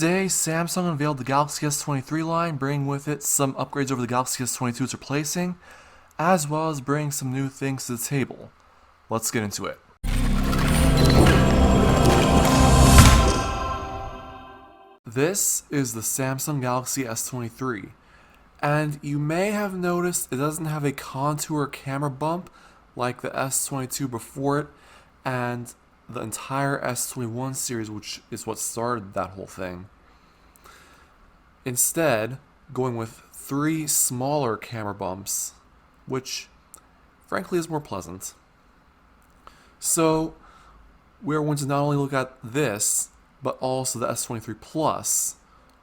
Today, Samsung unveiled the Galaxy S23 line, bringing with it some upgrades over the Galaxy S22 it's replacing, as well as bringing some new things to the table. Let's get into it. This is the Samsung Galaxy S23, and you may have noticed it doesn't have a contour camera bump like the S22 before it, and the entire S21 series, which is what started that whole thing. Instead, going with 3 smaller camera bumps, which frankly is more pleasant. So, we're going to not only look at this, but also the S23 Plus,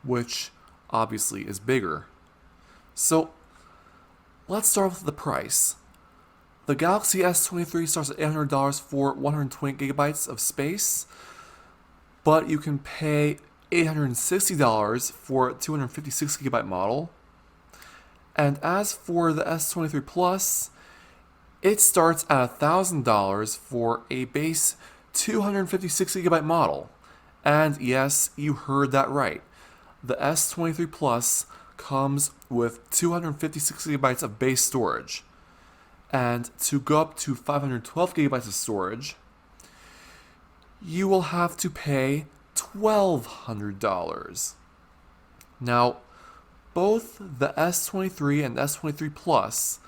which obviously is bigger. So, let's start with the price. The Galaxy S23 starts at $800 for 120 gigabytes of space, but you can pay $860 for a 256 gigabyte model. And as for the S23 Plus, it starts at $1,000 for a base 256 gigabyte model. And yes, you heard that right. The S23 Plus comes with 256 gigabytes of base storage. And to go up to 512 gigabytes of storage, you will have to pay $1,200. Now, both the S23 and S23 Plus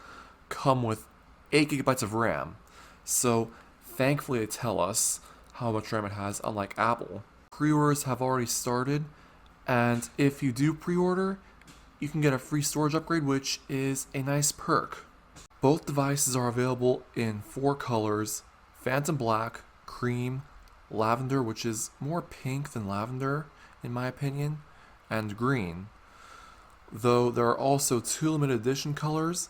come with 8 gigabytes of RAM, so thankfully they tell us how much RAM it has, unlike Apple. Pre-orders have already started, and if you do pre-order, you can get a free storage upgrade, which is a nice perk. Both devices are available in 4 colors: Phantom Black, Cream, Lavender, which is more pink than lavender in my opinion, and Green. Though there are also 2 limited edition colors,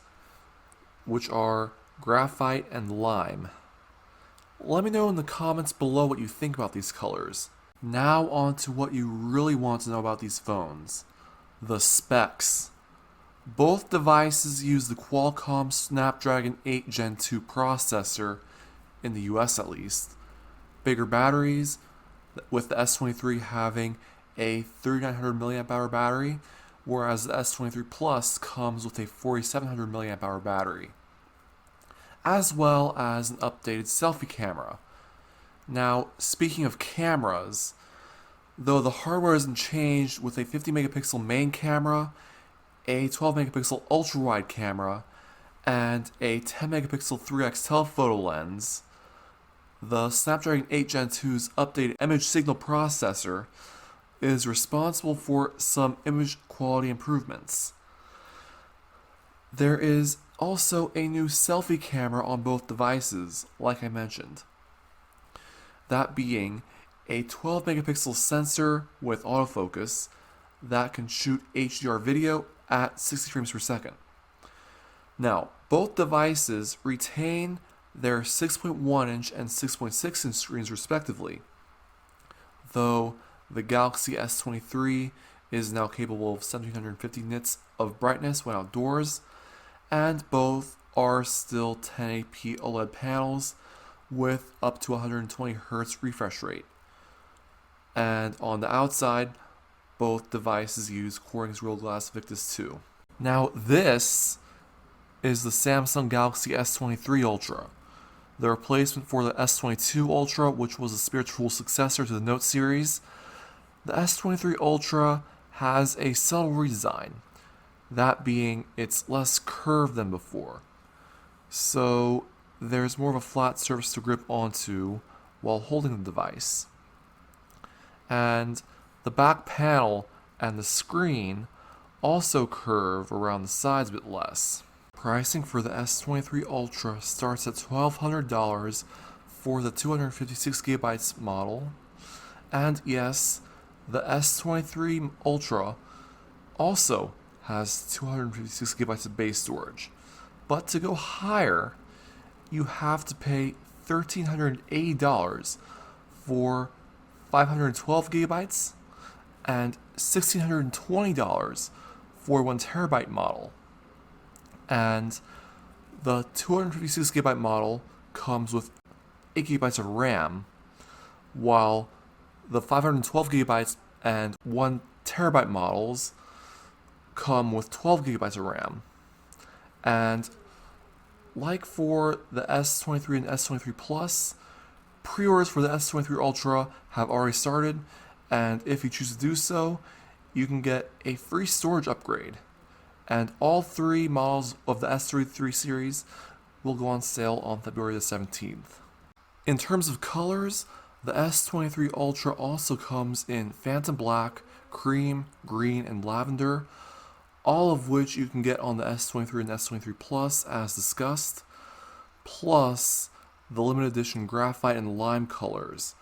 which are Graphite and Lime. Let me know in the comments below what you think about these colors. Now on to what you really want to know about these phones: the specs. Both devices use the Qualcomm Snapdragon 8 Gen 2 processor, in the US at least. Bigger batteries, with the S23 having a 3900 mAh battery, whereas the S23 Plus comes with a 4700 mAh battery, as well as an updated selfie camera. Now, speaking of cameras, though the hardware hasn't changed, with a 50 megapixel main camera, a 12 megapixel ultra wide camera, and a 10 megapixel 3x telephoto lens, the Snapdragon 8 Gen 2's updated image signal processor is responsible for some image quality improvements. There is also a new selfie camera on both devices, like I mentioned. That being a 12 megapixel sensor with autofocus that can shoot HDR video at 60 frames per second. Now, both devices retain their 6.1 inch and 6.6 inch screens respectively, though the Galaxy S23 is now capable of 1750 nits of brightness when outdoors, and both are still 1080p OLED panels with up to 120 Hz refresh rate. And on the outside, both devices use Corning's Real Glass Victus 2. Now this is the Samsung Galaxy S23 Ultra, the replacement for the S22 Ultra, which was a spiritual successor to the Note series. The S23 Ultra has a subtle redesign, that being it's less curved than before. So there's more of a flat surface to grip onto while holding the device. And the back panel and the screen also curve around the sides a bit less. Pricing for the S23 Ultra starts at $1,200 for the 256 gigabytes model. And yes, the S23 Ultra also has 256 gigabytes of base storage. But to go higher, you have to pay $1,380 for 512 gigabytes and $1,620 for 1 terabyte model. And the 256 gigabyte model comes with 8 gigabytes of RAM, while the 512 gigabytes and 1 TB models come with 12 gigabytes of RAM. And like for the S23 and S23 Plus, pre-orders for the S23 Ultra have already started, and if you choose to do so, you can get a free storage upgrade. And all 3 models of the S23 series will go on sale on February the 17th. In terms of colors, the S23 Ultra also comes in Phantom Black, Cream, Green, and Lavender, all of which you can get on the S23 and S23 Plus as discussed, plus the limited edition Graphite and Lime colors,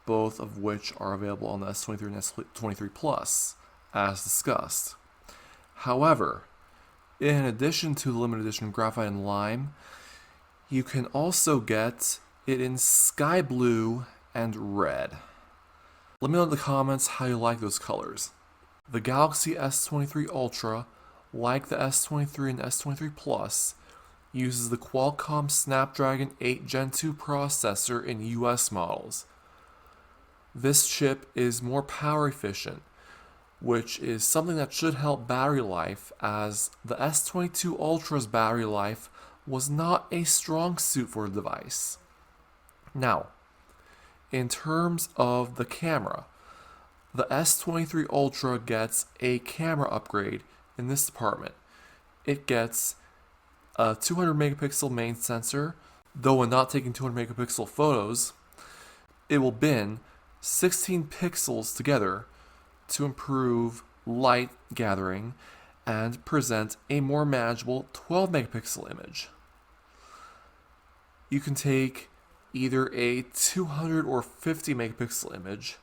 both of which are available on the S23 and S23 Plus as discussed. However, in addition to the limited edition Graphite and Lime, you can also get it in Sky Blue and Red. Let me know in the comments how you like those colors. The Galaxy S23 Ultra, like the S23 and S23 Plus, uses the Qualcomm Snapdragon 8 Gen 2 processor in US models. This chip is more power efficient, which is something that should help battery life, as the S22 Ultra's battery life was not a strong suit for the device. Now, in terms of the camera, the S23 Ultra gets a camera upgrade in this department. It gets a 200 megapixel main sensor, though when not taking 200 megapixel photos, it will bin 16 pixels together to improve light gathering and present a more manageable 12 megapixel image. You can take either a 200 or 50 megapixel image,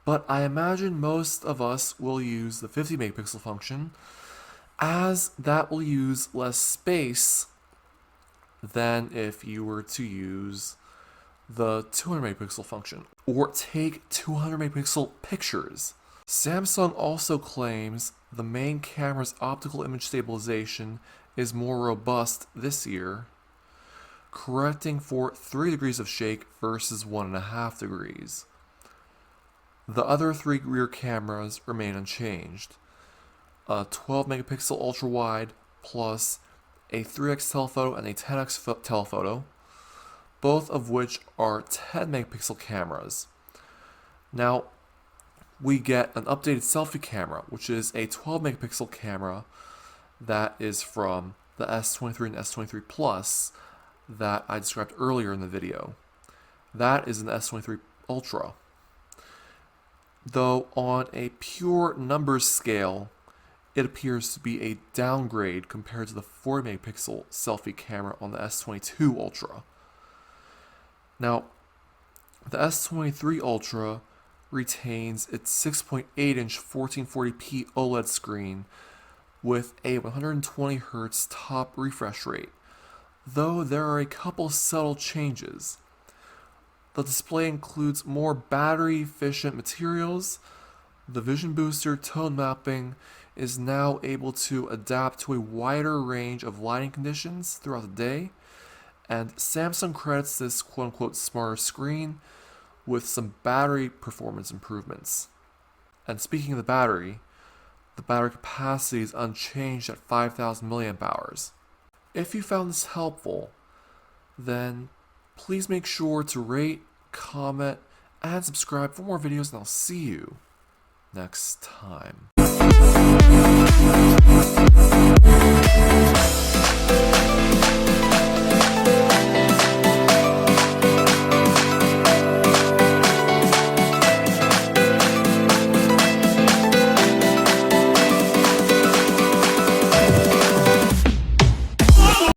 but I imagine most of us will use the 50 megapixel function, as that will use less space than if you were to use the 200 megapixel function or take 200 megapixel pictures. Samsung also claims the main camera's optical image stabilization is more robust this year, correcting for 3 degrees of shake versus 1.5 degrees. The other 3 rear cameras remain unchanged. A 12 megapixel ultra wide plus a 3x telephoto and a 10x telephoto, both of which are 10 megapixel cameras. Now, we get an updated selfie camera, which is a 12 megapixel camera that is from the S23 and S23 Plus that I described earlier in the video. That is an S23 Ultra. Though on a pure numbers scale, it appears to be a downgrade compared to the 40 megapixel selfie camera on the S22 Ultra. Now, the S23 Ultra retains its 6.8-inch 1440p OLED screen with a 120Hz top refresh rate, though there are a couple subtle changes. The display includes more battery-efficient materials. The Vision Booster tone mapping is now able to adapt to a wider range of lighting conditions throughout the day, and Samsung credits this quote-unquote smarter screen with some battery performance improvements. And speaking of the battery capacity is unchanged at 5,000 milliamp hours. If you found this helpful, then please make sure to rate, comment, and subscribe for more videos, and I'll see you next time.